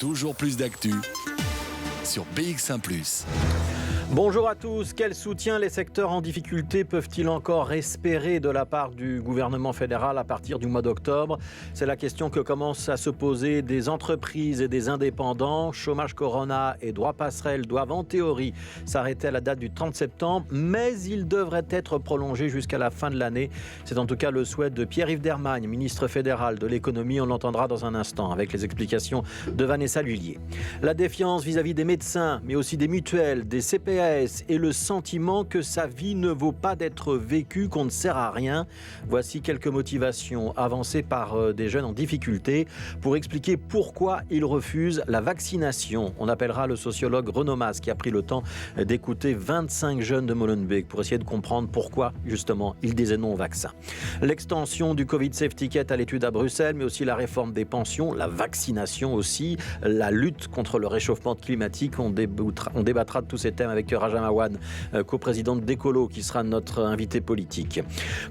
Toujours plus d'actu sur BX1+. Bonjour à tous. Quel soutien les secteurs en difficulté peuvent-ils encore espérer de la part du gouvernement fédéral à partir du mois d'octobre ? C'est la question que commencent à se poser des entreprises et des indépendants. Chômage Corona et droit passerelle doivent en théorie s'arrêter à la date du 30 septembre, mais ils devraient être prolongés jusqu'à la fin de l'année. C'est en tout cas le souhait de Pierre-Yves Dermagne, ministre fédéral de l'économie. On l'entendra dans un instant avec les explications de Vanessa Lullier. La défiance vis-à-vis des médecins, mais aussi des mutuelles, des CPS et le sentiment que sa vie ne vaut pas d'être vécue, qu'on ne sert à rien. Voici quelques motivations avancées par des jeunes en difficulté pour expliquer pourquoi ils refusent la vaccination. On appellera le sociologue Renaud Mas qui a pris le temps d'écouter 25 jeunes de Molenbeek pour essayer de comprendre pourquoi justement ils disaient non au vaccin. L'extension du Covid Safety Kit à l'étude à Bruxelles, mais aussi la réforme des pensions, la vaccination aussi, la lutte contre le réchauffement climatique. On débattra de tous ces thèmes avec Rajam Awan, coprésidente d'Ecolo, qui sera notre invité politique.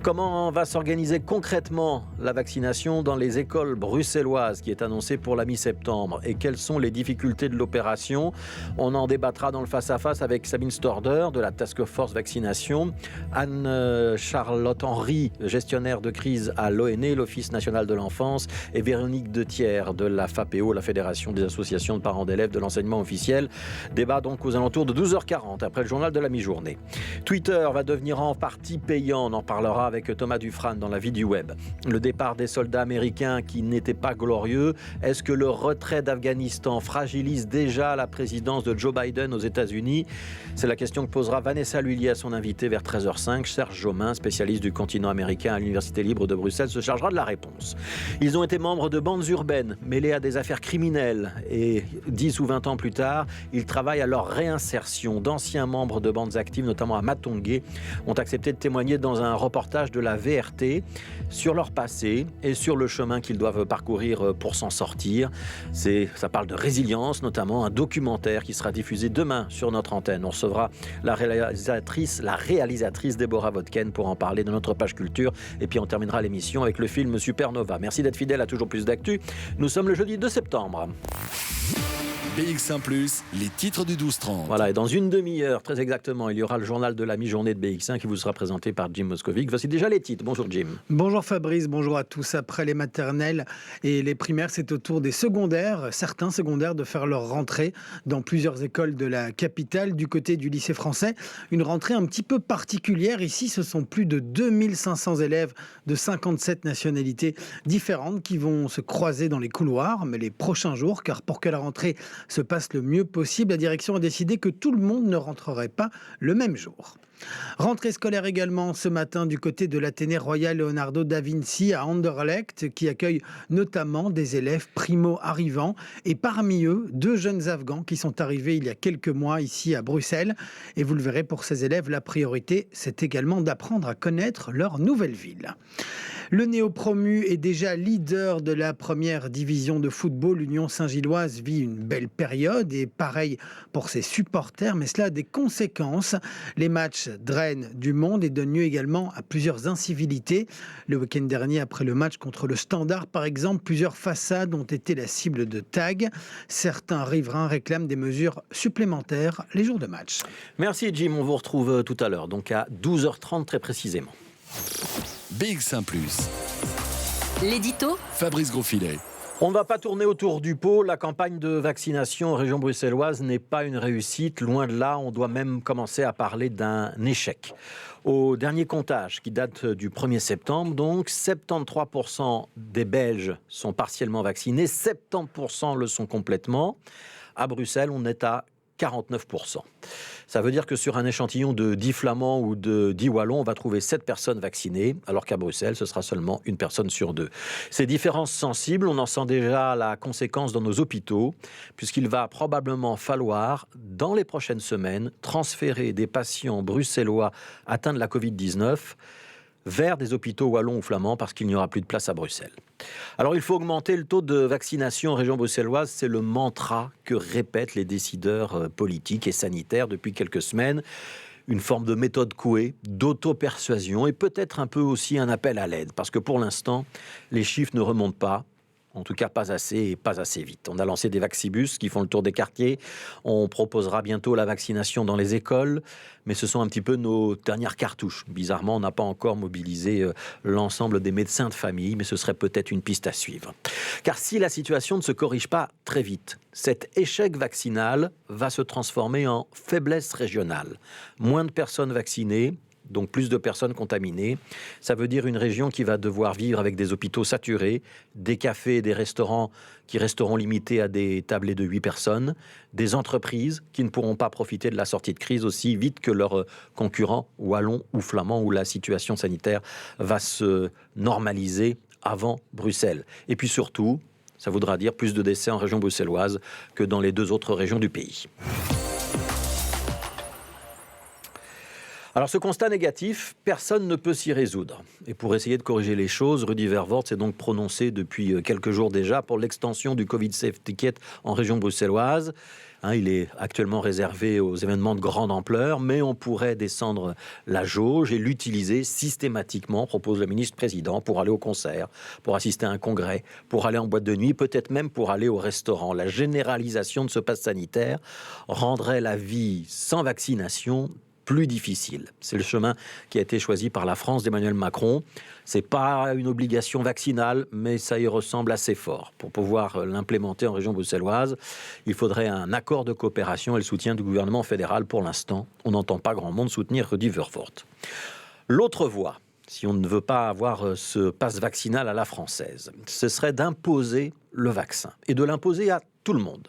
Comment va s'organiser concrètement la vaccination dans les écoles bruxelloises qui est annoncée pour la mi-septembre et quelles sont les difficultés de l'opération? On en débattra dans le face-à-face avec Sabine Storder de la Task Force Vaccination, Anne-Charlotte Henry, gestionnaire de crise à l'ONE, l'Office national de l'enfance, et Véronique Dethière de la FAPEO, la Fédération des associations de parents d'élèves de l'enseignement officiel. Débat donc aux alentours de 12h40. Après le journal de la mi-journée. Twitter va devenir en partie payant. On en parlera avec Thomas Dufrane dans la vie du web. Le départ des soldats américains qui n'était pas glorieux. Est-ce que le retrait d'Afghanistan fragilise déjà la présidence de Joe Biden aux États-Unis? C'est la question que posera Vanessa Lullier à son invité vers 13h05. Serge Jomain, spécialiste du continent américain à l'Université libre de Bruxelles, se chargera de la réponse. Ils ont été membres de bandes urbaines mêlées à des affaires criminelles et 10 ou 20 ans plus tard, ils travaillent à leur réinsertion. D'anciens membres de bandes actives, notamment à Matongué, ont accepté de témoigner dans un reportage de la VRT sur leur passé et sur le chemin qu'ils doivent parcourir pour s'en sortir. Ça parle de résilience, notamment un documentaire qui sera diffusé demain sur notre antenne. On recevra la réalisatrice Déborah Vodken pour en parler de notre page culture. Et puis on terminera l'émission avec le film Supernova. Merci d'être fidèle à Toujours Plus d'Actu. Nous sommes le jeudi 2 septembre. BX1+, les titres du 12-30. Voilà, et dans une demi-heure, très exactement, il y aura le journal de la mi-journée de BX1 qui vous sera présenté par Jim Moscovic. Voici déjà les titres. Bonjour Jim. Bonjour Fabrice, bonjour à tous. Après les maternelles et les primaires, c'est au tour des secondaires, certains secondaires, de faire leur rentrée dans plusieurs écoles de la capitale. Du côté du lycée français, une rentrée un petit peu particulière. Ici, ce sont plus de 2500 élèves de 57 nationalités différentes qui vont se croiser dans les couloirs, mais les prochains jours, car pour que la rentrée se passe le mieux possible, la direction a décidé que tout le monde ne rentrerait pas le même jour. Rentrée scolaire également ce matin du côté de l'Athénée Royal Leonardo da Vinci à Anderlecht, qui accueille notamment des élèves primo-arrivants et parmi eux, 2 jeunes Afghans qui sont arrivés il y a quelques mois ici à Bruxelles. Et vous le verrez, pour ces élèves, la priorité, c'est également d'apprendre à connaître leur nouvelle ville. Le néo-promu est déjà leader de la première division de football. L'Union Saint-Gilloise vit une belle période et pareil pour ses supporters, mais cela a des conséquences. Les matchs drainent du monde et donnent lieu également à plusieurs incivilités. Le week-end dernier, après le match contre le Standard, par exemple, plusieurs façades ont été la cible de tags. Certains riverains réclament des mesures supplémentaires les jours de match. Merci Jim, on vous retrouve tout à l'heure, donc à 12h30 très précisément. BX1+. L'édito Fabrice Grosfilet. On ne va pas tourner autour du pot. La campagne de vaccination en région bruxelloise n'est pas une réussite. Loin de là, on doit même commencer à parler d'un échec. Au dernier comptage, qui date du 1er septembre, donc 73% des Belges sont partiellement vaccinés, 70% le sont complètement. À Bruxelles, on est à 49%. Ça veut dire que sur un échantillon de 10 Flamands ou de 10 Wallons, on va trouver 7 personnes vaccinées, alors qu'à Bruxelles, ce sera seulement une personne sur 2. Ces différences sensibles, on en sent déjà la conséquence dans nos hôpitaux, puisqu'il va probablement falloir, dans les prochaines semaines, transférer des patients bruxellois atteints de la Covid-19 vers des hôpitaux wallons ou flamands parce qu'il n'y aura plus de place à Bruxelles. Alors il faut augmenter le taux de vaccination en région bruxelloise, c'est le mantra que répètent les décideurs politiques et sanitaires depuis quelques semaines. Une forme de méthode couée, d'auto-persuasion et peut-être un peu aussi un appel à l'aide. Parce que pour l'instant, les chiffres ne remontent pas. En tout cas, pas assez et pas assez vite. On a lancé des vaccibus qui font le tour des quartiers. On proposera bientôt la vaccination dans les écoles. Mais ce sont un petit peu nos dernières cartouches. Bizarrement, on n'a pas encore mobilisé l'ensemble des médecins de famille, mais ce serait peut-être une piste à suivre. Car si la situation ne se corrige pas très vite, cet échec vaccinal va se transformer en faiblesse régionale. Moins de personnes vaccinées, donc plus de personnes contaminées. Ça veut dire une région qui va devoir vivre avec des hôpitaux saturés, des cafés et des restaurants qui resteront limités à des tablées de 8 personnes, des entreprises qui ne pourront pas profiter de la sortie de crise aussi vite que leurs concurrents wallons ou flamands, où la situation sanitaire va se normaliser avant Bruxelles. Et puis surtout, ça voudra dire plus de décès en région bruxelloise que dans les 2 autres régions du pays. Alors ce constat négatif, personne ne peut s'y résoudre. Et pour essayer de corriger les choses, Rudy Verwoerd s'est donc prononcé depuis quelques jours déjà pour l'extension du Covid Safe Ticket en région bruxelloise. Il est actuellement réservé aux événements de grande ampleur, mais on pourrait descendre la jauge et l'utiliser systématiquement, propose le ministre-président, pour aller au concert, pour assister à un congrès, pour aller en boîte de nuit, peut-être même pour aller au restaurant. La généralisation de ce pass sanitaire rendrait la vie sans vaccination plus difficile. C'est le chemin qui a été choisi par la France d'Emmanuel Macron. C'est pas une obligation vaccinale, mais ça y ressemble assez fort. Pour pouvoir l'implémenter en région bruxelloise, il faudrait un accord de coopération et le soutien du gouvernement fédéral. Pour l'instant, on n'entend pas grand monde soutenir Rudy Verwoerd. L'autre voie, si on ne veut pas avoir ce pass vaccinal à la française, ce serait d'imposer le vaccin et de l'imposer à tout le monde.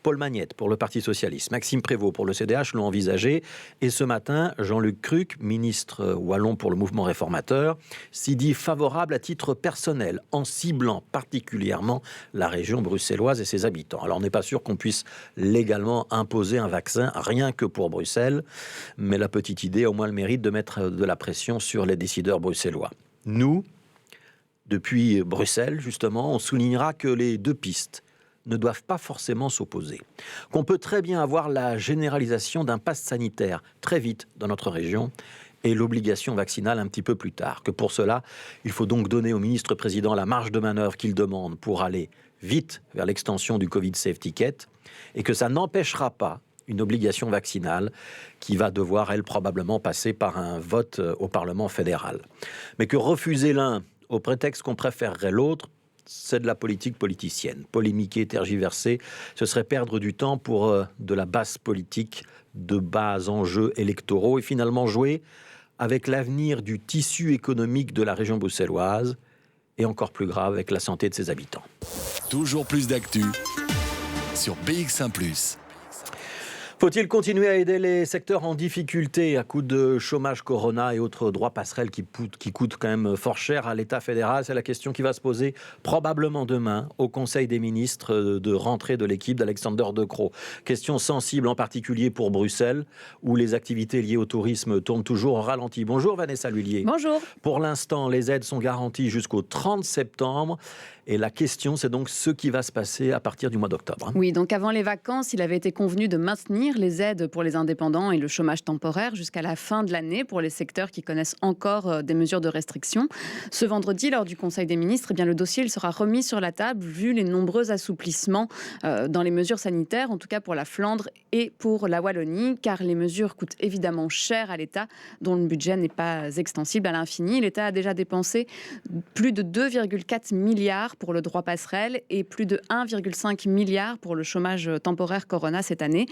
Paul Magnette pour le Parti socialiste, Maxime Prévost pour le CDH l'ont envisagé. Et ce matin, Jean-Luc Cruc, ministre wallon pour le mouvement réformateur, s'y dit favorable à titre personnel, en ciblant particulièrement la région bruxelloise et ses habitants. Alors on n'est pas sûr qu'on puisse légalement imposer un vaccin rien que pour Bruxelles, mais la petite idée a au moins le mérite de mettre de la pression sur les décideurs bruxellois. Nous, depuis Bruxelles, justement, on soulignera que les 2 pistes ne doivent pas forcément s'opposer. Qu'on peut très bien avoir la généralisation d'un pass sanitaire très vite dans notre région et l'obligation vaccinale un petit peu plus tard. Que pour cela, il faut donc donner au ministre-président la marge de manœuvre qu'il demande pour aller vite vers l'extension du Covid Safe Ticket et que ça n'empêchera pas une obligation vaccinale qui va devoir, elle, probablement passer par un vote au Parlement fédéral. Mais que refuser l'un au prétexte qu'on préférerait l'autre, c'est de la politique politicienne. Polémiquer, tergiverser, ce serait perdre du temps pour de la basse politique, de bas enjeux électoraux et finalement jouer avec l'avenir du tissu économique de la région bruxelloise et encore plus grave avec la santé de ses habitants. Toujours plus d'actu sur BX1+. Faut-il continuer à aider les secteurs en difficulté à coup de chômage corona et autres droits passerelles qui coûtent quand même fort cher à l'État fédéral? C'est la question qui va se poser probablement demain au Conseil des ministres de rentrée de l'équipe d'Alexander De Croo. Question sensible en particulier pour Bruxelles où les activités liées au tourisme tournent toujours au ralenti. Bonjour Vanessa Lullier. Bonjour. Pour l'instant, les aides sont garanties jusqu'au 30 septembre. Et la question, c'est donc ce qui va se passer à partir du mois d'octobre. Oui, donc avant les vacances, il avait été convenu de maintenir les aides pour les indépendants et le chômage temporaire jusqu'à la fin de l'année pour les secteurs qui connaissent encore des mesures de restriction. Ce vendredi, lors du Conseil des ministres, eh bien, le dossier il sera remis sur la table vu les nombreux assouplissements dans les mesures sanitaires, en tout cas pour la Flandre et pour la Wallonie, car les mesures coûtent évidemment cher à l'État, dont le budget n'est pas extensible à l'infini. L'État a déjà dépensé plus de 2,4 milliards pour le droit passerelle et plus de 1,5 milliard pour le chômage temporaire Corona cette année.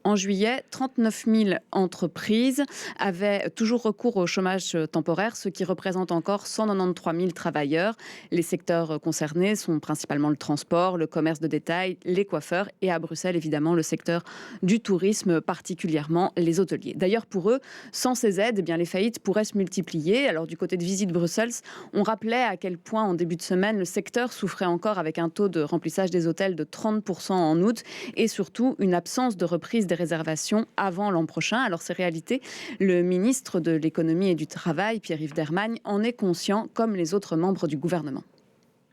En juillet, 39 000 entreprises avaient toujours recours au chômage temporaire, ce qui représente encore 193 000 travailleurs. Les secteurs concernés sont principalement le transport, le commerce de détail, les coiffeurs et à Bruxelles, évidemment, le secteur du tourisme, particulièrement les hôteliers. D'ailleurs, pour eux, sans ces aides, eh bien, les faillites pourraient se multiplier. Alors, du côté de Visite Bruxelles, on rappelait à quel point, en début de semaine, le secteur souffrait encore avec un taux de remplissage des hôtels de 30% en août et surtout une absence de reprise des réservations avant l'an prochain. Alors ces réalités, le ministre de l'économie et du travail, Pierre-Yves Dermagne, en est conscient comme les autres membres du gouvernement.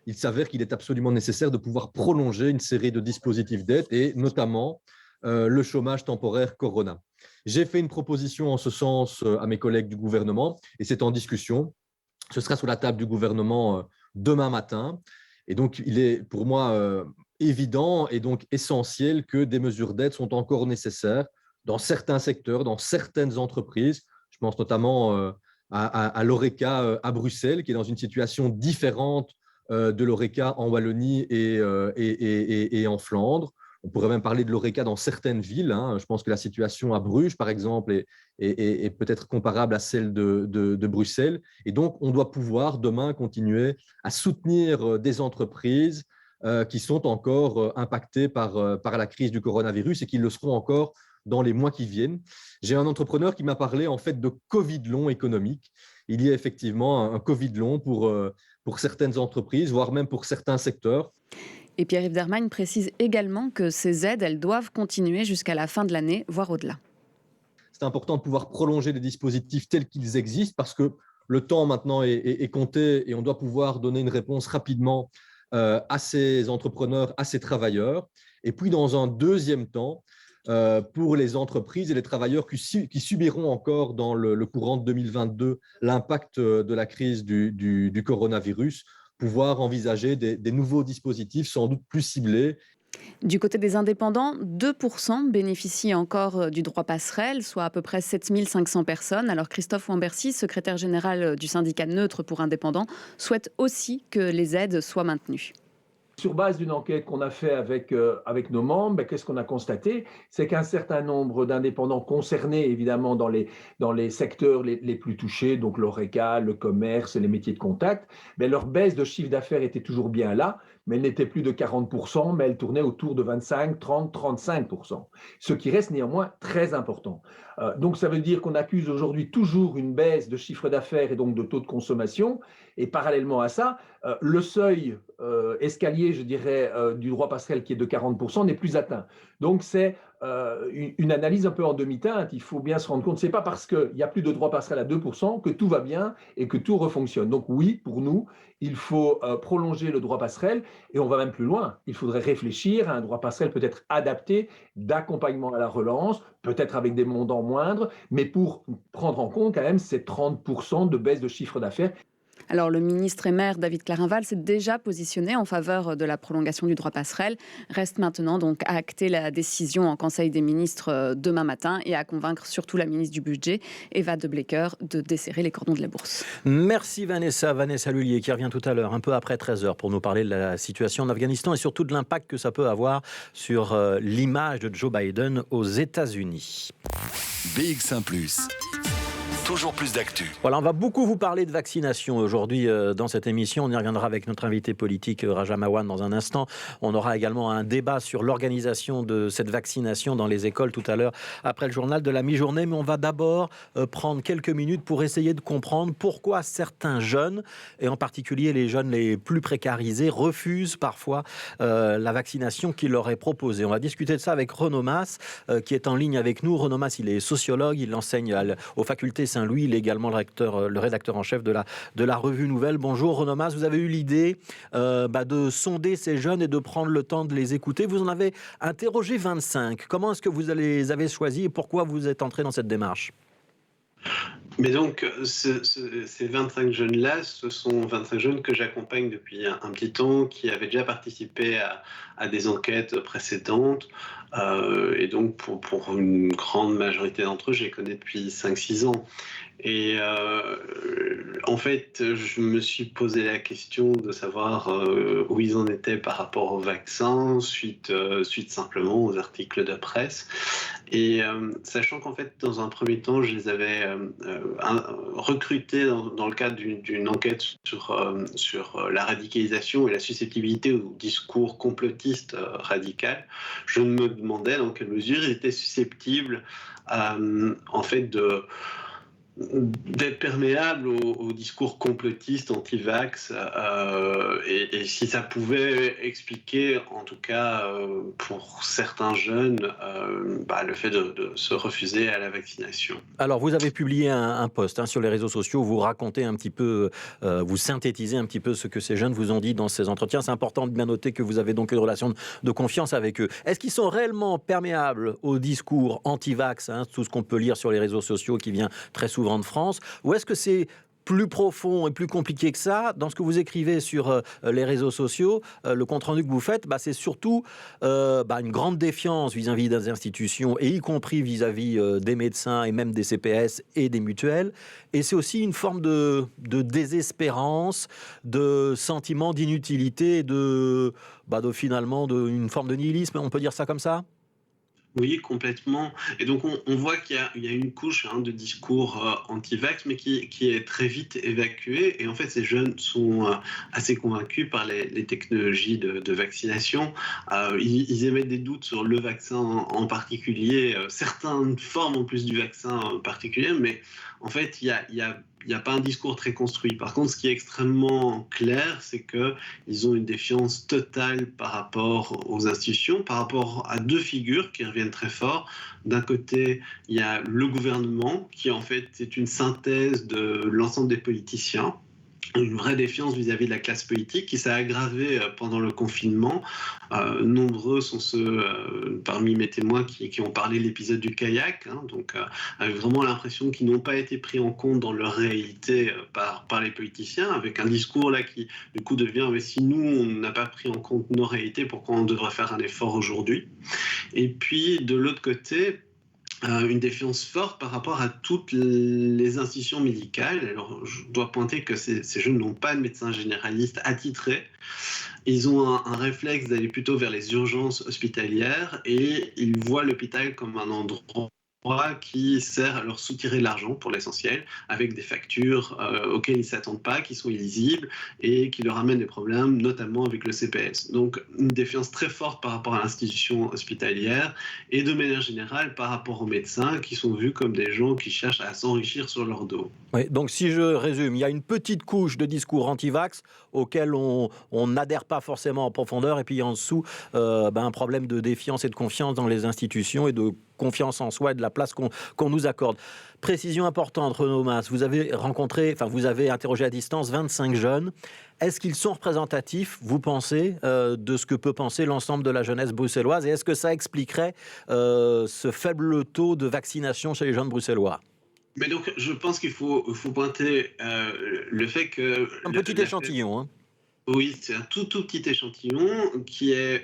Il s'avère qu'il est absolument nécessaire de pouvoir prolonger une série de dispositifs d'aide et notamment le chômage temporaire Corona. J'ai fait une proposition en ce sens à mes collègues du gouvernement et c'est en discussion. Ce sera sur la table du gouvernement demain matin. Et donc, il est pour moi évident et donc essentiel que des mesures d'aide sont encore nécessaires dans certains secteurs, dans certaines entreprises. Je pense notamment à l'Horeca à Bruxelles, qui est dans une situation différente de l'Horeca en Wallonie et en Flandre. On pourrait même parler de l'Horeca dans certaines villes. Je pense que la situation à Bruges, par exemple, est peut-être comparable à celle de Bruxelles. Et donc, on doit pouvoir demain continuer à soutenir des entreprises qui sont encore impactées par la crise du coronavirus et qui le seront encore dans les mois qui viennent. J'ai un entrepreneur qui m'a parlé en fait de Covid long économique. Il y a effectivement un Covid long pour certaines entreprises, voire même pour certains secteurs. Et Pierre-Yves Dermagne précise également que ces aides, elles doivent continuer jusqu'à la fin de l'année, voire au-delà. C'est important de pouvoir prolonger les dispositifs tels qu'ils existent parce que le temps maintenant est compté et on doit pouvoir donner une réponse rapidement à ces entrepreneurs, à ces travailleurs. Et puis, dans un deuxième temps, pour les entreprises et les travailleurs qui subiront encore dans le courant de 2022 l'impact de la crise du coronavirus, pouvoir envisager des nouveaux dispositifs sans doute plus ciblés. Du côté des indépendants, 2% bénéficient encore du droit passerelle, soit à peu près 7 500 personnes. Alors Christophe Wambercy, secrétaire général du syndicat Neutre pour indépendants, souhaite aussi que les aides soient maintenues. Sur base d'une enquête qu'on a fait avec nos membres, qu'est-ce qu'on a constaté? C'est qu'un certain nombre d'indépendants concernés, évidemment, dans les secteurs les plus touchés, donc l'Horeca, le commerce, les métiers de contact, leur baisse de chiffre d'affaires était toujours bien là, mais elle n'était plus de 40%, mais elle tournait autour de 25, 30, 35%, ce qui reste néanmoins très important. Donc ça veut dire qu'on accuse aujourd'hui toujours une baisse de chiffre d'affaires et donc de taux de consommation, et parallèlement à ça, le seuil escalier, je dirais, du droit passerelle qui est de 40% n'est plus atteint. Donc c'est une analyse un peu en demi-teinte. Il faut bien se rendre compte, ce n'est pas parce qu'il n'y a plus de droit passerelle à 2% que tout va bien et que tout refonctionne. Donc oui, pour nous, il faut prolonger le droit passerelle et on va même plus loin. Il faudrait réfléchir à un droit passerelle peut-être adapté d'accompagnement à la relance, peut-être avec des montants moindres, mais pour prendre en compte quand même ces 30% de baisse de chiffre d'affaires. Alors le ministre et maire David Clarinval s'est déjà positionné en faveur de la prolongation du droit passerelle. Reste maintenant donc à acter la décision en Conseil des ministres demain matin et à convaincre surtout la ministre du Budget, Eva De Blecker, de desserrer les cordons de la bourse. Merci Vanessa Lullier qui revient tout à l'heure, un peu après 13h, pour nous parler de la situation en Afghanistan et surtout de l'impact que ça peut avoir sur l'image de Joe Biden aux États-Unis. BX1+. Toujours plus d'actu. Voilà, on va beaucoup vous parler de vaccination aujourd'hui dans cette émission. On y reviendra avec notre invité politique Raja Mawan dans un instant. On aura également un débat sur l'organisation de cette vaccination dans les écoles tout à l'heure après le journal de la mi-journée. Mais on va d'abord prendre quelques minutes pour essayer de comprendre pourquoi certains jeunes, et en particulier les jeunes les plus précarisés, refusent parfois la vaccination qui leur est proposée. On va discuter de ça avec Renaud Mas qui est en ligne avec nous. Renaud Mas, il est sociologue, il enseigne aux facultés Saint-Louis, il est également le rédacteur en chef de la revue Nouvelle. Bonjour Renaud Mas, vous avez eu l'idée de sonder ces jeunes et de prendre le temps de les écouter. Vous en avez interrogé 25. Comment est-ce que vous les avez choisis et pourquoi vous êtes entré dans cette démarche ? Mais donc, ces 25 jeunes-là, ce sont 25 jeunes que j'accompagne depuis un petit temps, qui avaient déjà participé à des enquêtes précédentes. Et donc, pour une grande majorité d'entre eux, je les connais depuis 5-6 ans. Et en fait, je me suis posé la question de savoir où ils en étaient par rapport au vaccin, suite simplement aux articles de presse. Et sachant qu'en fait, dans un premier temps, je les avais recrutés dans le cadre d'une enquête sur la radicalisation et la susceptibilité au discours complotiste radical, je me demandais dans quelle mesure ils étaient susceptibles en fait d'être perméable au discours complotiste anti-vax et si ça pouvait expliquer, en tout cas pour certains jeunes, le fait de se refuser à la vaccination. Alors vous avez publié un post sur les réseaux sociaux, vous racontez un petit peu, vous synthétisez un petit peu ce que ces jeunes vous ont dit dans ces entretiens. C'est important de bien noter que vous avez donc une relation de confiance avec eux. Est-ce qu'ils sont réellement perméables au discours anti-vax, tout ce qu'on peut lire sur les réseaux sociaux qui vient très souvent de France, ou est-ce que c'est plus profond et plus compliqué que ça. Dans ce que vous écrivez sur les réseaux sociaux, le compte-rendu que vous faites, c'est surtout une grande défiance vis-à-vis des institutions, et y compris vis-à-vis des médecins et même des CPS et des mutuelles. Et c'est aussi une forme de désespérance, de sentiment d'inutilité, finalement une forme de nihilisme, on peut dire ça comme ça ? Oui, complètement. Et donc, on voit qu'il y a une couche de discours anti-vax, mais qui est très vite évacuée. Et en fait, ces jeunes sont assez convaincus par les technologies de vaccination. Ils émettent des doutes sur le vaccin en particulier, certaines formes en plus du vaccin en particulier, mais en fait, il n'y a pas un discours très construit. Par contre, ce qui est extrêmement clair, c'est qu'ils ont une défiance totale par rapport aux institutions, par rapport à deux figures qui reviennent très fort. D'un côté, il y a le gouvernement, qui en fait est une synthèse de l'ensemble des politiciens. Une vraie défiance vis-à-vis de la classe politique qui s'est aggravée pendant le confinement. Nombreux sont ceux parmi mes témoins qui ont parlé de l'épisode du kayak, avec vraiment l'impression qu'ils n'ont pas été pris en compte dans leur réalité par les politiciens, avec un discours là qui du coup devient mais si nous on n'a pas pris en compte nos réalités, pourquoi on devrait faire un effort aujourd'hui? Et puis de l'autre côté, une défiance forte par rapport à toutes les institutions médicales. Alors, je dois pointer que ces jeunes n'ont pas de médecin généraliste attitré. Ils ont un réflexe d'aller plutôt vers les urgences hospitalières et ils voient l'hôpital comme un endroit qui sert à leur soutirer de l'argent pour l'essentiel, avec des factures auxquelles ils ne s'attendent pas, qui sont illisibles et qui leur amènent des problèmes, notamment avec le CPS. Donc une défiance très forte par rapport à l'institution hospitalière et de manière générale par rapport aux médecins qui sont vus comme des gens qui cherchent à s'enrichir sur leur dos. Oui, donc si je résume, il y a une petite couche de discours anti-vax auquel on n'adhère pas forcément en profondeur, et puis en dessous un problème de défiance et de confiance dans les institutions et de confiance en soi et de la place qu'on nous accorde. Précision importante, Renaud Mas, vous avez interrogé à distance 25 jeunes. Est-ce qu'ils sont représentatifs, vous pensez, de ce que peut penser l'ensemble de la jeunesse bruxelloise, et est-ce que ça expliquerait ce faible taux de vaccination chez les jeunes bruxellois ? Mais donc, je pense qu'il faut pointer le fait que... Un petit échantillon, hein. Oui, c'est un tout petit échantillon qui est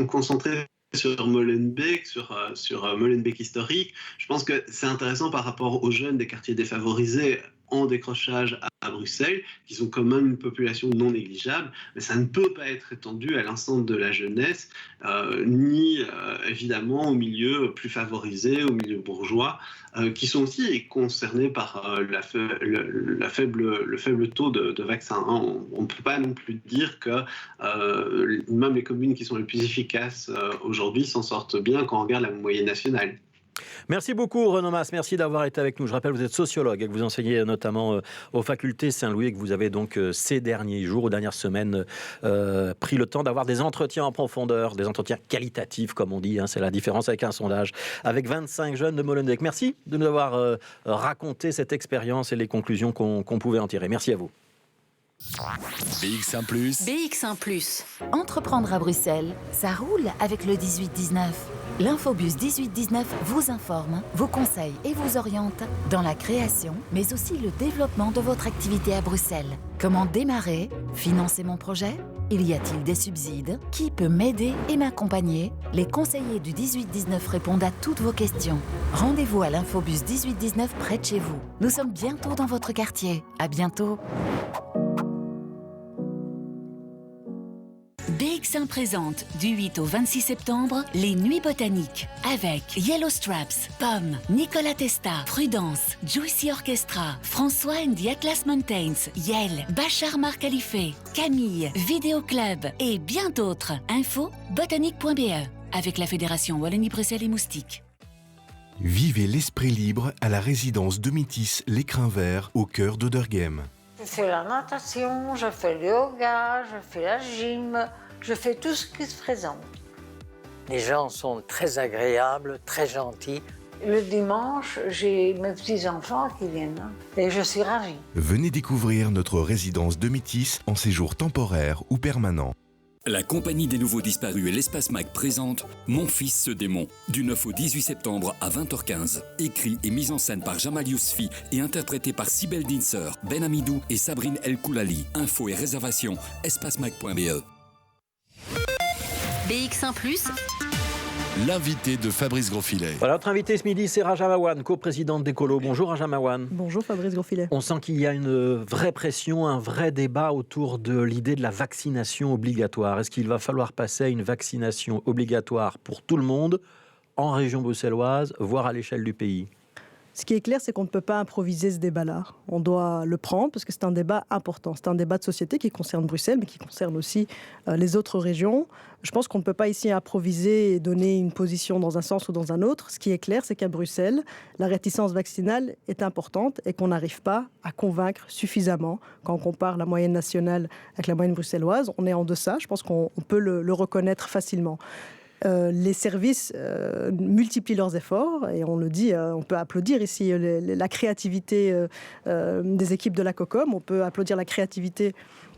concentré sur Molenbeek, sur Molenbeek historique. Je pense que c'est intéressant par rapport aux jeunes des quartiers défavorisés en décrochage à Bruxelles, qui sont quand même une population non négligeable, mais ça ne peut pas être étendu à l'ensemble de la jeunesse, ni évidemment aux milieux plus favorisés, aux milieux bourgeois, qui sont aussi concernés par le faible taux de vaccins. On ne peut pas non plus dire que même les communes qui sont les plus efficaces aujourd'hui s'en sortent bien quand on regarde la moyenne nationale. Merci beaucoup Renaud Mas, merci d'avoir été avec nous. Je rappelle, vous êtes sociologue et que vous enseignez notamment aux facultés Saint-Louis et que vous avez donc ces derniers jours, aux dernières semaines, pris le temps d'avoir des entretiens en profondeur, des entretiens qualitatifs comme on dit, c'est la différence avec un sondage, avec 25 jeunes de Molenbeek. Merci de nous avoir raconté cette expérience et les conclusions qu'on pouvait en tirer. Merci à vous. BX1 +. BX1 +. Entreprendre à Bruxelles, ça roule avec le 18-19. L'infobus 18-19 vous informe, vous conseille et vous oriente dans la création, mais aussi le développement de votre activité à Bruxelles. Comment démarrer? Financer mon projet? Y a-t-il des subsides? Qui peut m'aider et m'accompagner? Les conseillers du 18-19 répondent à toutes vos questions. Rendez-vous à l'infobus 18-19 près de chez vous. Nous sommes bientôt dans votre quartier. À bientôt. BX1 présente du 8 au 26 septembre les Nuits botaniques avec Yellow Straps, Pomme, Nicolas Testa, Prudence, Juicy Orchestra, François and the Atlas Mountains, Yel, Bachar Mar Khalife, Camille, Vidéo Club et bien d'autres. Info botanique.be avec la Fédération Wallonie-Bruxelles et Moustique. Vivez l'esprit libre à la résidence Domitis l'Écrin Vert au cœur d'Oderghem. Je fais la natation, je fais le yoga, je fais la gym, je fais tout ce qui se présente. Les gens sont très agréables, très gentils. Le dimanche, j'ai mes petits-enfants qui viennent et je suis ravie. Venez découvrir notre résidence Domitis en séjour temporaire ou permanent. La Compagnie des Nouveaux Disparus et l'Espace Mag présentent Mon Fils ce démon, du 9 au 18 septembre à 20h15. Écrit et mis en scène par Jamal Yousfi et interprété par Sibel Dinser, Ben Amidou et Sabrine El Koulali. Infos et réservations, espacemag.be. BX1+. L'invité de Fabrice Grosfilet. Voilà, notre invité ce midi, c'est Raja Mawan, coprésidente d'Ecolo. Bonjour Raja Mawan. Bonjour Fabrice Grosfilet. On sent qu'il y a une vraie pression, un vrai débat autour de l'idée de la vaccination obligatoire. Est-ce qu'il va falloir passer à une vaccination obligatoire pour tout le monde, en région bruxelloise, voire à l'échelle du pays ? Ce qui est clair, c'est qu'on ne peut pas improviser ce débat-là. On doit le prendre parce que c'est un débat important. C'est un débat de société qui concerne Bruxelles, mais qui concerne aussi les autres régions. Je pense qu'on ne peut pas ici improviser et donner une position dans un sens ou dans un autre. Ce qui est clair, c'est qu'à Bruxelles, la réticence vaccinale est importante et qu'on n'arrive pas à convaincre suffisamment. Quand on compare la moyenne nationale avec la moyenne bruxelloise, on est en deçà. Je pense qu'on peut le reconnaître facilement. Les services multiplient leurs efforts et on le dit, on peut applaudir ici la créativité des équipes de la COCOM, on peut applaudir la créativité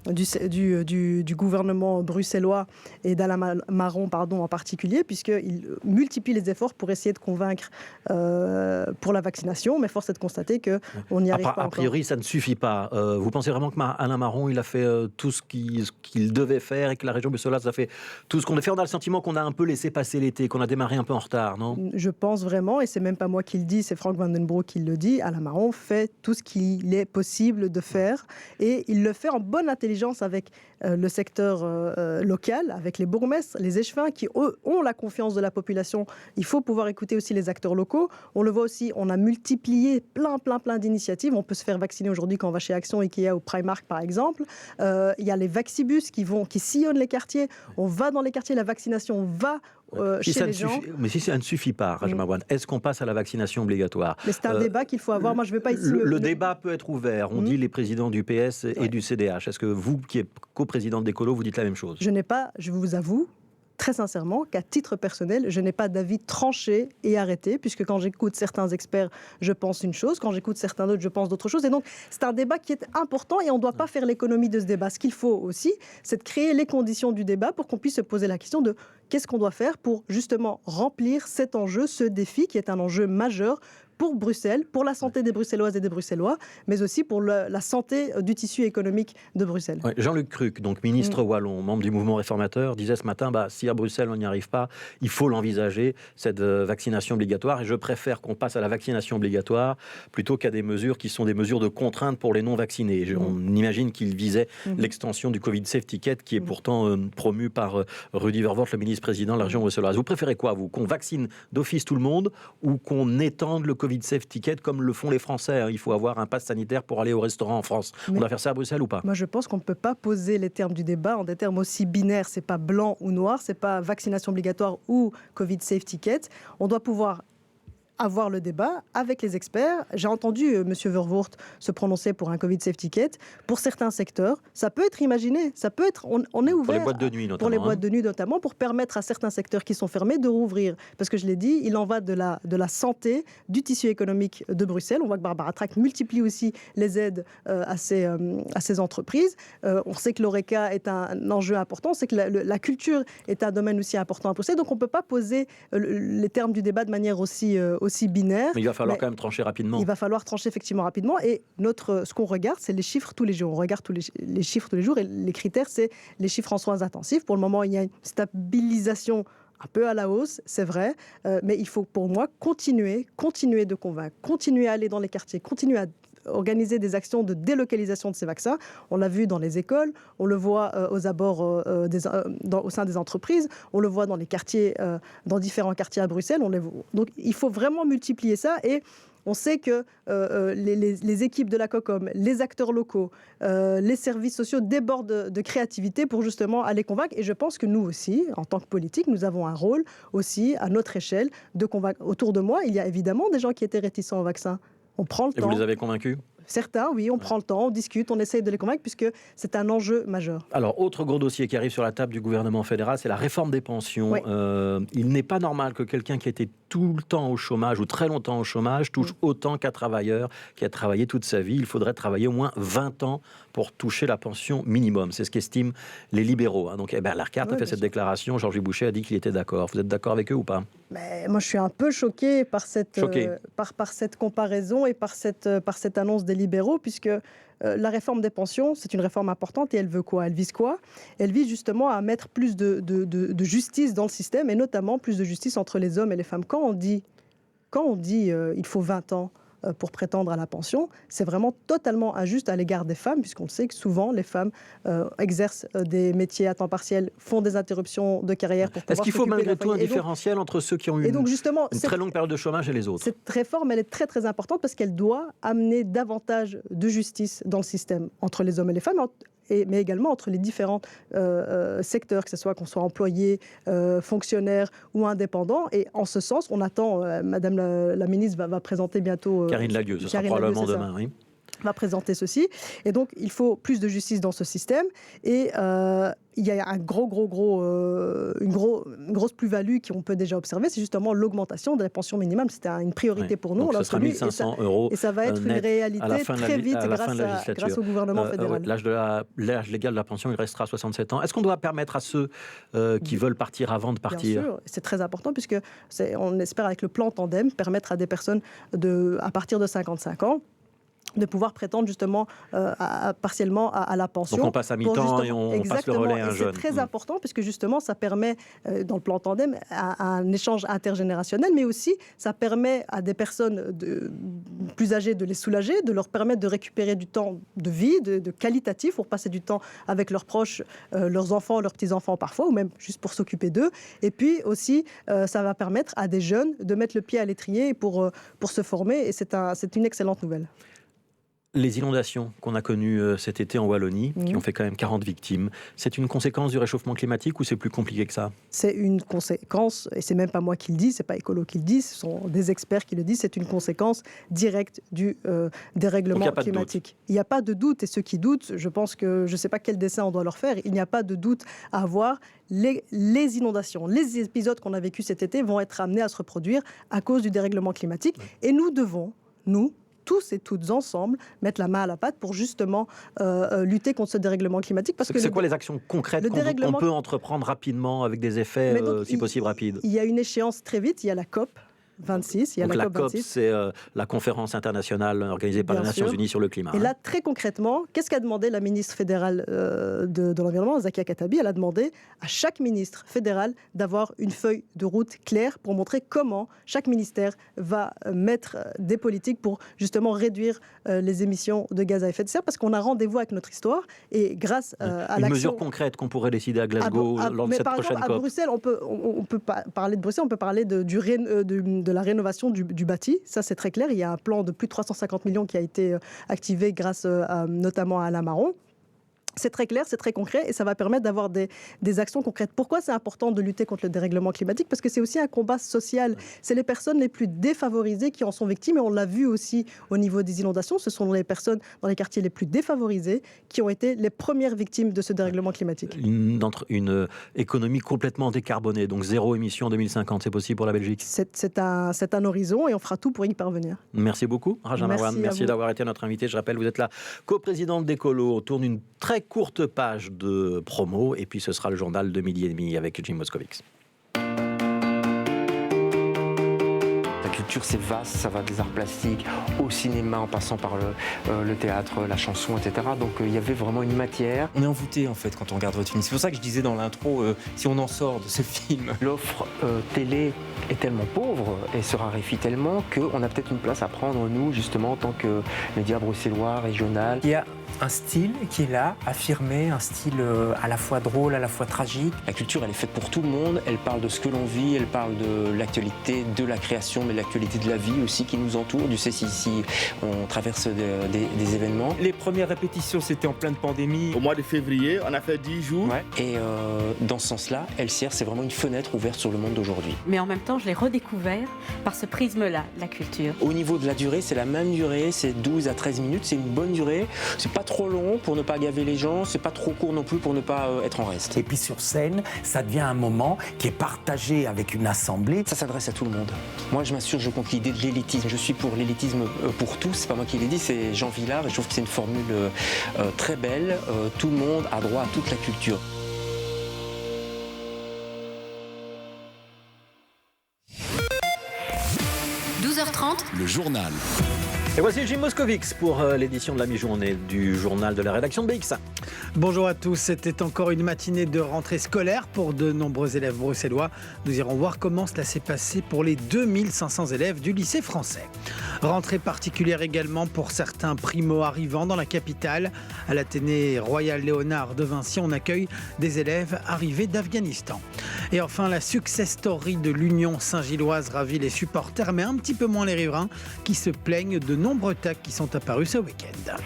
du gouvernement bruxellois et d'Alain Marron en particulier, puisqu'il multiplie les efforts pour essayer de convaincre pour la vaccination, mais force est de constater qu'on n'y arrive pas encore. A priori, ça ne suffit pas. Vous pensez vraiment que Alain Marron, il a fait tout ce qu'il devait faire et que la région bruxelloise a fait tout ce qu'on devait faire? On a le sentiment qu'on a un peu laissé passer l'été, qu'on a démarré un peu en retard, non? Je pense vraiment, et c'est même pas moi qui le dis, c'est Frank Van den Broek qui le dit, Alain Marron fait tout ce qu'il est possible de faire et il le fait en bonne intelligence avec le secteur local, avec les bourgmestres, les échevins qui ont la confiance de la population. Il faut pouvoir écouter aussi les acteurs locaux. On le voit aussi, on a multiplié plein d'initiatives. On peut se faire vacciner aujourd'hui quand on va chez Action, Ikea ou Primark par exemple. Il y a les Vaxibus qui sillonnent les quartiers. On va dans les quartiers, la vaccination va chez les gens. Mais si ça ne suffit pas, Raja Mawan, est-ce qu'on passe à la vaccination obligatoire? Mais c'est un débat qu'il faut avoir. Moi, je ne vais pas ici... Le débat peut être ouvert. On dit les présidents du PS et du CDH. Est-ce que vous, qui êtes coprésidente d'Ecolo, vous dites la même chose? Je vous avoue, très sincèrement, qu'à titre personnel, je n'ai pas d'avis tranché et arrêté, puisque quand j'écoute certains experts, je pense une chose, quand j'écoute certains d'autres, je pense d'autres choses. Et donc, c'est un débat qui est important et on ne doit pas faire l'économie de ce débat. Ce qu'il faut aussi, c'est de créer les conditions du débat pour qu'on puisse se poser la question de qu'est-ce qu'on doit faire pour justement remplir cet enjeu, ce défi qui est un enjeu majeur pour Bruxelles, pour la santé des Bruxelloises et des Bruxellois, mais aussi pour la santé du tissu économique de Bruxelles. Ouais, Jean-Luc Cruc, donc ministre wallon, membre du mouvement réformateur, disait ce matin, si à Bruxelles on n'y arrive pas, il faut l'envisager, cette vaccination obligatoire, et je préfère qu'on passe à la vaccination obligatoire plutôt qu'à des mesures qui sont des mesures de contrainte pour les non-vaccinés. On imagine qu'il visait l'extension du Covid Safety Ticket qui est pourtant promu par Rudy Vervoort, le ministre-président de la région bruxelloise. Vous préférez quoi, vous? Qu'on vaccine d'office tout le monde ou qu'on étende le Covid Safe Ticket comme le font les Français? Il faut avoir un pass sanitaire pour aller au restaurant en France. On doit faire ça à Bruxelles ou pas? Moi, je pense qu'on ne peut pas poser les termes du débat en des termes aussi binaires. C'est pas blanc ou noir, c'est pas vaccination obligatoire ou Covid Safe Ticket. On doit pouvoir avoir le débat avec les experts. J'ai entendu M. Vervoort se prononcer pour un Covid Safety Ticket. Pour certains secteurs, ça peut être imaginé. Ça peut être, on est ouvert pour les boîtes de nuit notamment. Pour les boîtes de nuit notamment, pour permettre à certains secteurs qui sont fermés de rouvrir. Parce que je l'ai dit, il en va de la santé, du tissu économique de Bruxelles. On voit que Barbara Track multiplie aussi les aides à ces entreprises. On sait que l'ORECA est un enjeu important. On sait que la culture est un domaine aussi important à Bruxelles. Donc on ne peut pas poser les termes du débat de manière aussi binaire. Mais il va falloir quand même trancher rapidement. Il va falloir trancher effectivement rapidement. Et ce qu'on regarde, c'est les chiffres tous les jours. On regarde les chiffres tous les jours et les critères, c'est les chiffres en soins intensifs. Pour le moment, il y a une stabilisation un peu à la hausse, c'est vrai. Mais il faut pour moi continuer de convaincre, continuer à aller dans les quartiers, continuer à organiser des actions de délocalisation de ces vaccins. On l'a vu dans les écoles, on le voit aux abords au sein des entreprises, on le voit dans les quartiers, dans différents quartiers à Bruxelles. Donc il faut vraiment multiplier ça et on sait que les équipes de la COCOM, les acteurs locaux, les services sociaux débordent de créativité pour justement aller convaincre. Et je pense que nous aussi, en tant que politiques, nous avons un rôle aussi à notre échelle de convaincre. Autour de moi, il y a évidemment des gens qui étaient réticents au vaccin. On prend le temps. Et vous les avez convaincus? Certains, oui, on prend le temps, on discute, on essaye de les convaincre puisque c'est un enjeu majeur. Alors, autre gros dossier qui arrive sur la table du gouvernement fédéral, c'est la réforme des pensions. Oui. Il n'est pas normal que quelqu'un qui a été tout le temps au chômage ou très longtemps au chômage touche autant qu'un travailleur qui a travaillé toute sa vie. Il faudrait travailler au moins 20 ans pour toucher la pension minimum. C'est ce qu'estiment les libéraux. Donc, Larcart a fait cette déclaration. Georges Boucher a dit qu'il était d'accord. Vous êtes d'accord avec eux ou pas ? Mais moi, je suis un peu choquée par cette, par cette comparaison et par cette annonce des libéraux, puisque la réforme des pensions, c'est une réforme importante et elle veut quoi ? Elle vise quoi ? Elle vise justement à mettre plus de justice dans le système et notamment plus de justice entre les hommes et les femmes. Quand on dit il faut 20 ans pour prétendre à la pension, c'est vraiment totalement injuste à l'égard des femmes, puisqu'on sait que souvent les femmes exercent des métiers à temps partiel, font des interruptions de carrière pour pouvoir Est-ce qu'il faut s'occuper malgré de la tout un famille. différentiel entre ceux qui ont eu une très longue période de chômage et les autres ? Cette réforme, elle est très très importante parce qu'elle doit amener davantage de justice dans le système entre les hommes et les femmes, mais également entre les différents secteurs, que ce soit qu'on soit employé, fonctionnaire ou indépendant. Et en ce sens, on attend, Madame la ministre va présenter bientôt... Karine Lagueux, ce sera probablement demain, oui. Va présenter ceci. Et donc, il faut plus de justice dans ce système. Et il y a une grosse plus-value qu'on peut déjà observer, c'est justement l'augmentation de la pension minimum. C'était une priorité pour nous. Donc, ce sera 1 500 € et ça va être une réalité très vite grâce au gouvernement fédéral. L'âge légal de la pension, il restera à 67 ans. Est-ce qu'on doit permettre à ceux qui veulent partir avant de partir ? Bien sûr, c'est très important puisque on espère avec le plan Tandem permettre à des personnes à partir de 55 ans de pouvoir prétendre justement partiellement à la pension. Donc on passe à mi-temps et on passe le relais à un jeune. C'est très important puisque justement ça permet, dans le plan Tandem, un échange intergénérationnel, mais aussi ça permet à des personnes plus âgées de les soulager, de leur permettre de récupérer du temps de vie, de qualitatif, pour passer du temps avec leurs proches, leurs enfants, leurs petits-enfants parfois, ou même juste pour s'occuper d'eux. Et puis aussi, ça va permettre à des jeunes de mettre le pied à l'étrier pour se former, et c'est une excellente nouvelle. Les inondations qu'on a connues cet été en Wallonie, qui ont fait quand même 40 victimes, c'est une conséquence du réchauffement climatique ou c'est plus compliqué que ça ? C'est une conséquence, et c'est même pas moi qui le dis, c'est pas Écolo qui le dit, ce sont des experts qui le disent, c'est une conséquence directe du dérèglement climatique. Il n'y a pas de doute, et ceux qui doutent, je pense que je ne sais pas quel dessin on doit leur faire, il n'y a pas de doute à avoir. Les inondations, les épisodes qu'on a vécus cet été vont être amenés à se reproduire à cause du dérèglement climatique, et nous devons, tous et toutes ensemble, mettre la main à la pâte pour justement lutter contre ce dérèglement climatique. C'est quoi les actions concrètes qu'on peut entreprendre rapidement avec des effets, si possible, rapides ? Il y a une échéance très vite, il y a la COP 26. Donc la COP, c'est la conférence internationale organisée par les Nations Unies sur le climat. Et là, très concrètement, qu'est-ce qu'a demandé la ministre fédérale de l'Environnement, Zakia Khattabi ? Elle a demandé à chaque ministre fédéral d'avoir une feuille de route claire pour montrer comment chaque ministère va mettre des politiques pour justement réduire les émissions de gaz à effet de serre, parce qu'on a rendez-vous avec notre histoire, et grâce à l'action... Une mesure concrète qu'on pourrait décider à Glasgow lors de cette prochaine COP. À Bruxelles, on peut parler de Bruxelles, on peut parler de la rénovation du bâti. Ça, c'est très clair. Il y a un plan de plus de 350 millions qui a été activé grâce notamment à Alain Marron. C'est très clair, c'est très concret et ça va permettre d'avoir des actions concrètes. Pourquoi c'est important de lutter contre le dérèglement climatique ? Parce que c'est aussi un combat social. C'est les personnes les plus défavorisées qui en sont victimes, et on l'a vu aussi au niveau des inondations. Ce sont les personnes dans les quartiers les plus défavorisés qui ont été les premières victimes de ce dérèglement climatique. Une économie complètement décarbonée, donc zéro émission en 2050, c'est possible pour la Belgique ? C'est un horizon et on fera tout pour y parvenir. Merci beaucoup, Raja Marwan. Merci d'avoir été notre invité. Je rappelle, vous êtes la coprésidente d'Écolo. On tourne une très courte page de promo et puis ce sera le journal de 12h30 avec Jim Moscovix. La culture, c'est vaste, ça va des arts plastiques au cinéma en passant par le théâtre, la chanson, etc. Donc il y avait vraiment une matière. On est envoûté en fait quand on regarde votre film. C'est pour ça que je disais dans l'intro, si on en sort de ce film. L'offre télé est tellement pauvre et se raréfie tellement qu'on a peut-être une place à prendre, nous, justement, en tant que média bruxellois, régional. Il y a un style qui est là, affirmé, un style à la fois drôle, à la fois tragique. La culture, elle est faite pour tout le monde, elle parle de ce que l'on vit, elle parle de l'actualité, de la création, mais de l'actualité de la vie aussi qui nous entoure. Tu sais, si on traverse des événements. Les premières répétitions, c'était en pleine pandémie. Au mois de février, on a fait 10 jours. Ouais. Et dans ce sens-là, LCR, c'est vraiment une fenêtre ouverte sur le monde d'aujourd'hui. Mais en même temps, je l'ai redécouvert par ce prisme-là, la culture. Au niveau de la durée, c'est la même durée, c'est 12 à 13 minutes, c'est une bonne durée. C'est pas trop long pour ne pas gaver les gens, c'est pas trop court non plus pour ne pas être en reste. Et puis sur scène, ça devient un moment qui est partagé avec une assemblée. Ça s'adresse à tout le monde. Moi, je m'assure, je compte l'idée de l'élitisme. Je suis pour l'élitisme pour tous, c'est pas moi qui l'ai dit, c'est Jean Vilar et je trouve que c'est une formule très belle. Tout le monde a droit à toute la culture. Le journal. Et voici Jim Moscovix pour l'édition de la mi-journée du journal de la rédaction de BX. Bonjour à tous, c'était encore une matinée de rentrée scolaire pour de nombreux élèves bruxellois. Nous irons voir comment cela s'est passé pour les 2500 élèves du lycée français. Rentrée particulière également pour certains primo-arrivants dans la capitale. À l'Athénée Royal Léonard de Vinci, on accueille des élèves arrivés d'Afghanistan. Et enfin, la success story de l'Union Saint-Gilloise ravit les supporters, mais un petit peu moins les riverains qui se plaignent de nombreux tags qui sont apparus ce week-end.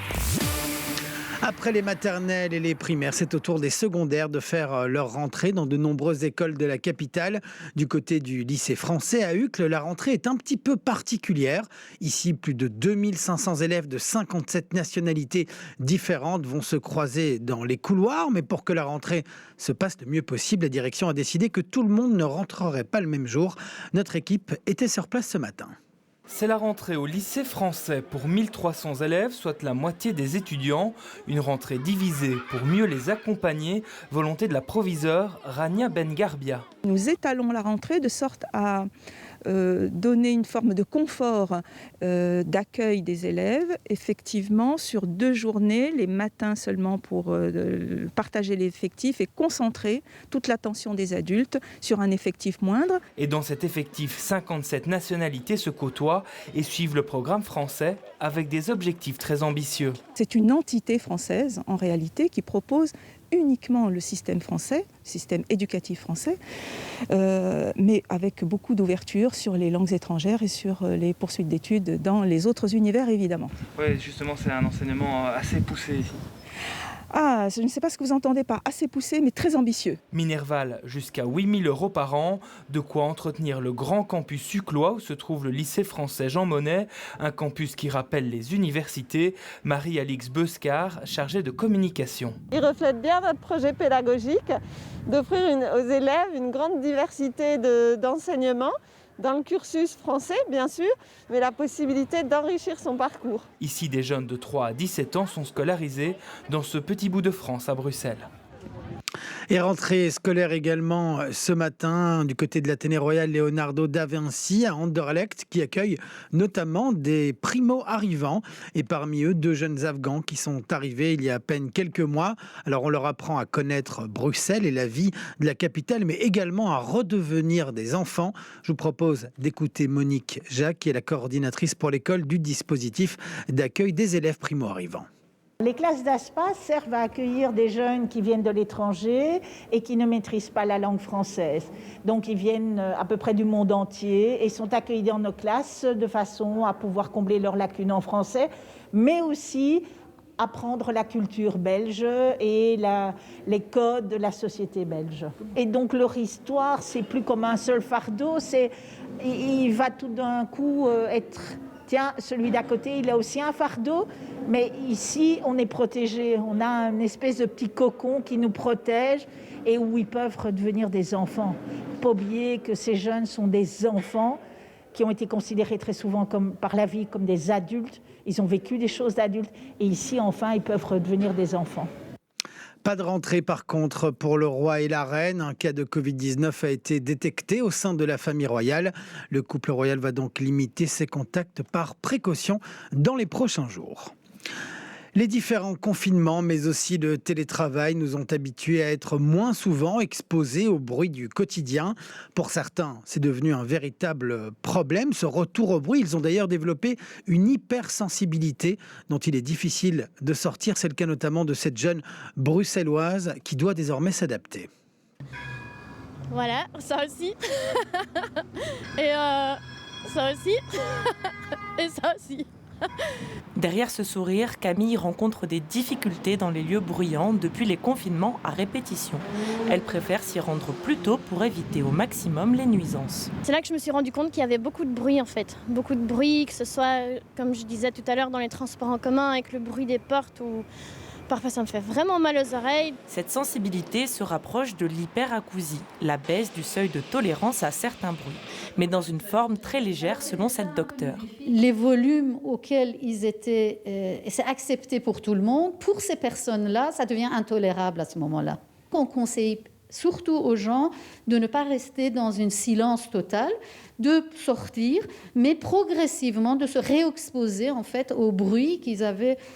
Après les maternelles et les primaires, c'est au tour des secondaires de faire leur rentrée dans de nombreuses écoles de la capitale. Du côté du lycée français à Uccle, la rentrée est un petit peu particulière. Ici, plus de 2500 élèves de 57 nationalités différentes vont se croiser dans les couloirs. Mais pour que la rentrée se passe le mieux possible, la direction a décidé que tout le monde ne rentrerait pas le même jour. Notre équipe était sur place ce matin. C'est la rentrée au lycée français pour 1300 élèves, soit la moitié des étudiants. Une rentrée divisée pour mieux les accompagner. Volonté de la proviseure Rania Ben-Garbia. Nous étalons la rentrée de sorte à donner une forme de confort d'accueil des élèves, effectivement sur 2 journées, les matins seulement pour partager l'effectif et concentrer toute l'attention des adultes sur un effectif moindre. Et dans cet effectif, 57 nationalités se côtoient et suivent le programme français avec des objectifs très ambitieux. C'est une entité française en réalité qui propose uniquement le système français, système éducatif français, mais avec beaucoup d'ouverture sur les langues étrangères et sur les poursuites d'études dans les autres univers, évidemment. Oui, justement, c'est un enseignement assez poussé ici. Ah, je ne sais pas ce que vous entendez par assez poussé, mais très ambitieux. Minerval, jusqu'à 8 000 € par an, de quoi entretenir le grand campus uclois où se trouve le lycée français Jean Monnet, un campus qui rappelle les universités. Marie-Alix Bescar, chargée de communication. Il reflète bien notre projet pédagogique d'offrir aux élèves une grande diversité d'enseignements, dans le cursus français, bien sûr, mais la possibilité d'enrichir son parcours. Ici, des jeunes de 3 à 17 ans sont scolarisés dans ce petit bout de France à Bruxelles. Et rentrée scolaire également ce matin du côté de l'Athénée Royal Leonardo da Vinci à Anderlecht qui accueille notamment des primo-arrivants et parmi eux 2 jeunes Afghans qui sont arrivés il y a à peine quelques mois. Alors on leur apprend à connaître Bruxelles et la vie de la capitale mais également à redevenir des enfants. Je vous propose d'écouter Monique Jacques qui est la coordinatrice pour l'école du dispositif d'accueil des élèves primo-arrivants. Les classes d'ASPA servent à accueillir des jeunes qui viennent de l'étranger et qui ne maîtrisent pas la langue française. Donc ils viennent à peu près du monde entier et sont accueillis dans nos classes de façon à pouvoir combler leurs lacunes en français, mais aussi apprendre la culture belge et les codes de la société belge. Et donc leur histoire, c'est plus comme un seul fardeau, il va tout d'un coup être... Tiens, celui d'à côté, il a aussi un fardeau, mais ici, on est protégé. On a une espèce de petit cocon qui nous protège et où ils peuvent redevenir des enfants. Pas oublier que ces jeunes sont des enfants qui ont été considérés très souvent par la vie comme des adultes. Ils ont vécu des choses d'adultes et ici, enfin, ils peuvent redevenir des enfants. Pas de rentrée par contre pour le roi et la reine. Un cas de Covid-19 a été détecté au sein de la famille royale. Le couple royal va donc limiter ses contacts par précaution dans les prochains jours. Les différents confinements, mais aussi le télétravail, nous ont habitués à être moins souvent exposés au bruit du quotidien. Pour certains, c'est devenu un véritable problème, ce retour au bruit. Ils ont d'ailleurs développé une hypersensibilité dont il est difficile de sortir. C'est le cas notamment de cette jeune bruxelloise qui doit désormais s'adapter. Voilà, ça aussi. Et ça aussi. Et ça aussi. Derrière ce sourire, Camille rencontre des difficultés dans les lieux bruyants depuis les confinements à répétition. Elle préfère s'y rendre plus tôt pour éviter au maximum les nuisances. C'est là que je me suis rendu compte qu'il y avait beaucoup de bruit en fait. Beaucoup de bruit, que ce soit, comme je disais tout à l'heure, dans les transports en commun avec le bruit des portes ou... Parfois, ça me fait vraiment mal aux oreilles. Cette sensibilité se rapproche de l'hyperacousie, la baisse du seuil de tolérance à certains bruits, mais dans une forme très légère selon cette docteure. Les volumes auxquels ils étaient, c'est accepté pour tout le monde. Pour ces personnes-là, ça devient intolérable à ce moment-là. On conseille surtout aux gens de ne pas rester dans un silence total, de sortir, mais progressivement de se réexposer en fait aux bruits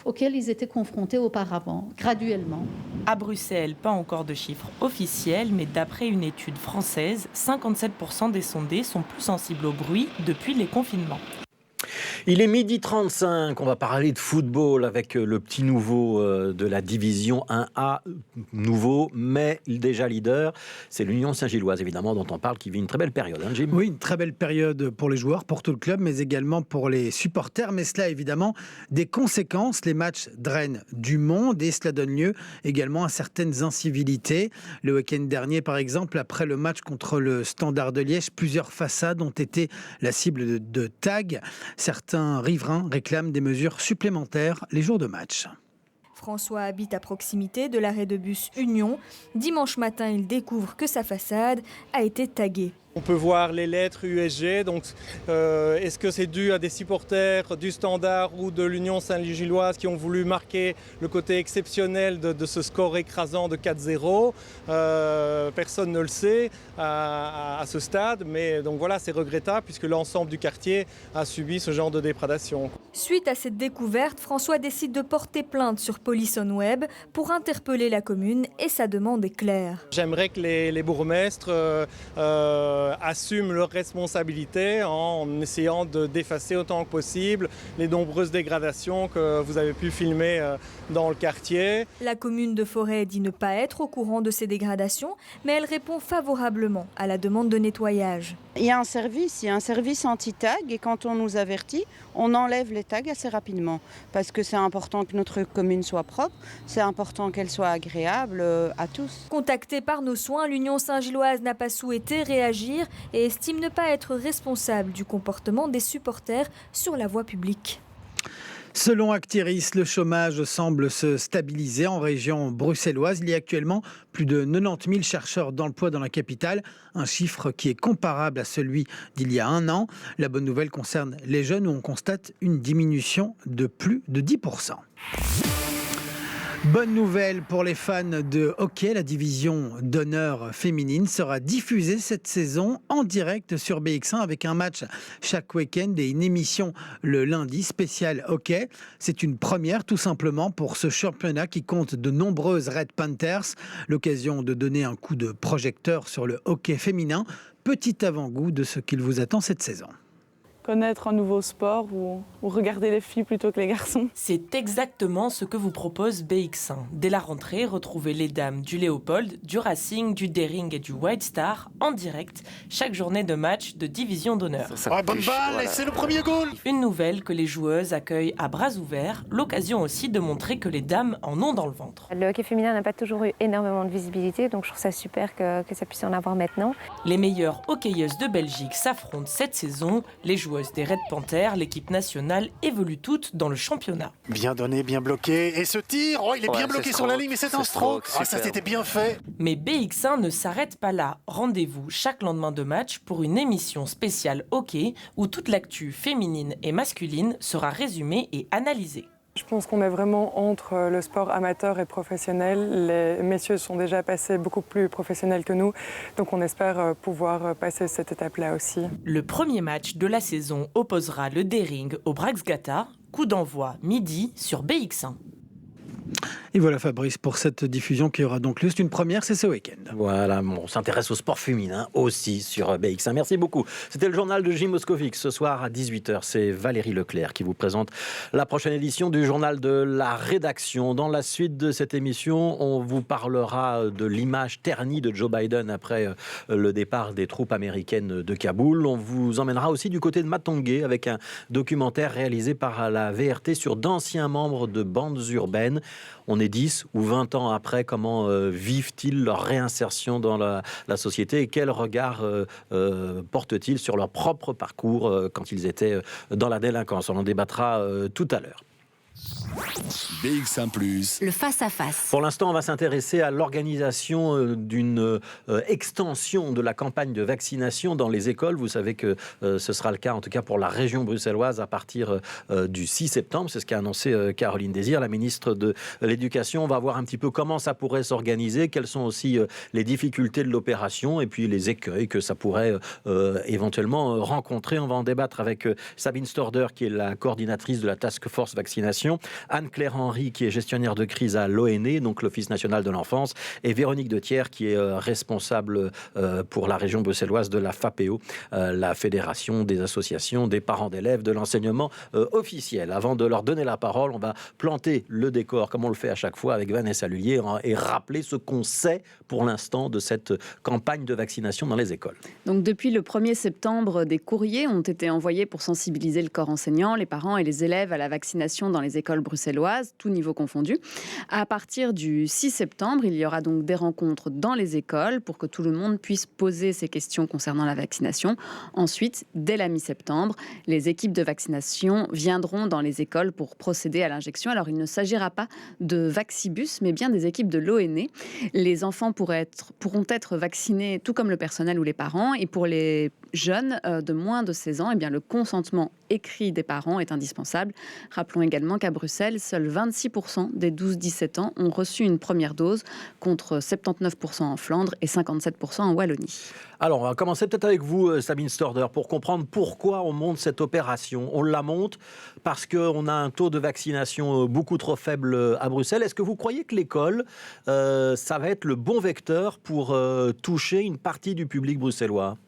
auxquels ils étaient confrontés auparavant, graduellement. À Bruxelles, pas encore de chiffres officiels, mais d'après une étude française, 57% des sondés sont plus sensibles au bruit depuis les confinements. Il est 12h35, on va parler de football avec le petit nouveau de la division 1A, nouveau, mais déjà leader. C'est l'Union Saint-Gilloise, évidemment, dont on parle, qui vit une très belle période, hein, Jim ? Oui, une très belle période pour les joueurs, pour tout le club, mais également pour les supporters. Mais cela a évidemment des conséquences. Les matchs drainent du monde et cela donne lieu également à certaines incivilités. Le week-end dernier, par exemple, après le match contre le Standard de Liège, plusieurs façades ont été la cible de tags. Certains riverains réclament des mesures supplémentaires les jours de match. François habite à proximité de l'arrêt de bus Union. Dimanche matin, il découvre que sa façade a été taguée. On peut voir les lettres USG, donc est-ce que c'est dû à des supporters du Standard ou de l'Union Saint-Gilloise qui ont voulu marquer le côté exceptionnel de ce score écrasant de 4-0 ? Personne ne le sait à ce stade, mais donc voilà, c'est regrettable puisque l'ensemble du quartier a subi ce genre de déprédation. Suite à cette découverte, François décide de porter plainte sur Police on Web pour interpeller la commune et sa demande est claire. J'aimerais que les bourgmestres assument leurs responsabilités en essayant d'effacer autant que possible les nombreuses dégradations que vous avez pu filmer dans le quartier. La commune de Forêt dit ne pas être au courant de ces dégradations, mais elle répond favorablement à la demande de nettoyage. Il y a un service anti-tag et quand on nous avertit, on enlève les tags assez rapidement parce que c'est important que notre commune soit propre, c'est important qu'elle soit agréable à tous. Contactée par nos soins, l'Union Saint-Gilloise n'a pas souhaité réagir et estime ne pas être responsable du comportement des supporters sur la voie publique. Selon Actiris, le chômage semble se stabiliser en région bruxelloise. Il y a actuellement plus de 90 000 chercheurs d'emploi dans la capitale, un chiffre qui est comparable à celui d'il y a un an. La bonne nouvelle concerne les jeunes où on constate une diminution de plus de 10%. Bonne nouvelle pour les fans de hockey, la division d'honneur féminine sera diffusée cette saison en direct sur BX1 avec un match chaque week-end et une émission le lundi spécial hockey. C'est une première tout simplement pour ce championnat qui compte de nombreuses Red Panthers. L'occasion de donner un coup de projecteur sur le hockey féminin. Petit avant-goût de ce qu'il vous attend cette saison. Connaître un nouveau sport ou regarder les filles plutôt que les garçons. C'est exactement ce que vous propose BX1. Dès la rentrée, retrouvez les dames du Léopold, du Racing, du Daring et du White Star en direct, chaque journée de match de division d'honneur. Bonne balle, et c'est le premier goal. Une nouvelle que les joueuses accueillent à bras ouverts, l'occasion aussi de montrer que les dames en ont dans le ventre. Le hockey féminin n'a pas toujours eu énormément de visibilité, donc je trouve ça super que ça puisse en avoir maintenant. Les meilleures hockeyeuses de Belgique s'affrontent cette saison. Les joueuses des Red Panthers, l'équipe nationale, évoluent toutes dans le championnat. Bien donné, bien bloqué. Et ce tir, il est bien bloqué sur la ligne, mais c'est un stroke. Ça c'était bien fait. Mais BX1 ne s'arrête pas là. Rendez-vous chaque lendemain de match pour une émission spéciale hockey où toute l'actu féminine et masculine sera résumée et analysée. Je pense qu'on est vraiment entre le sport amateur et professionnel. Les messieurs sont déjà passés beaucoup plus professionnels que nous, donc on espère pouvoir passer cette étape-là aussi. Le premier match de la saison opposera le Daring au Braxgata. Coup d'envoi midi sur BX1. Et voilà Fabrice pour cette diffusion qui aura donc lieu. C'est une première, c'est ce week-end. Voilà, on s'intéresse au sport féminin aussi sur BX1. Merci beaucoup. C'était le journal de Gilles Moscovic. Ce soir à 18h, c'est Valérie Leclerc qui vous présente la prochaine édition du journal de la rédaction. Dans la suite de cette émission, on vous parlera de l'image ternie de Joe Biden après le départ des troupes américaines de Kaboul. On vous emmènera aussi du côté de Matongé avec un documentaire réalisé par la VRT sur d'anciens membres de bandes urbaines. On est 10 ou 20 ans après, comment vivent-ils leur réinsertion dans la société et quel regard portent-ils sur leur propre parcours quand ils étaient dans la délinquance. On en débattra tout à l'heure. BX1+. Le face-à-face. Pour l'instant, on va s'intéresser à l'organisation d'une extension de la campagne de vaccination dans les écoles. Vous savez que ce sera le cas, en tout cas pour la région bruxelloise, à partir du 6 septembre. C'est ce qu'a annoncé Caroline Désir, la ministre de l'Éducation. On va voir un petit peu comment ça pourrait s'organiser, quelles sont aussi les difficultés de l'opération et puis les écueils que ça pourrait éventuellement rencontrer. On va en débattre avec Sabine Storder, qui est la coordinatrice de la Task Force Vaccination, Anne-Claire Henry, qui est gestionnaire de crise à l'ONE, donc l'Office national de l'enfance, et Véronique Dethier, qui est responsable pour la région bruxelloise de la FAPEO, la Fédération des associations des parents d'élèves de l'enseignement officiel. Avant de leur donner la parole, on va planter le décor, comme on le fait à chaque fois avec Vanessa Lullier, et rappeler ce qu'on sait pour l'instant de cette campagne de vaccination dans les écoles. Donc depuis le 1er septembre, des courriers ont été envoyés pour sensibiliser le corps enseignant, les parents et les élèves à la vaccination dans les écoles bruxelloises, tous niveaux confondus. À partir du 6 septembre, il y aura donc des rencontres dans les écoles pour que tout le monde puisse poser ses questions concernant la vaccination. Ensuite, dès la mi-septembre, les équipes de vaccination viendront dans les écoles pour procéder à l'injection. Alors, il ne s'agira pas de Vaccibus, mais bien des équipes de l'ONE. Les enfants pourront être vaccinés tout comme le personnel ou les parents. Et pour les jeunes de moins de 16 ans, eh bien, le consentement écrit des parents est indispensable. Rappelons également qu'à Bruxelles, seuls 26% des 12-17 ans ont reçu une première dose, contre 79% en Flandre et 57% en Wallonie. Alors, on va commencer peut-être avec vous, Sabine Storder, pour comprendre pourquoi on monte cette opération. On la monte parce qu'on a un taux de vaccination beaucoup trop faible à Bruxelles. Est-ce que vous croyez que l'école, ça va être le bon vecteur pour toucher une partie du public bruxellois ?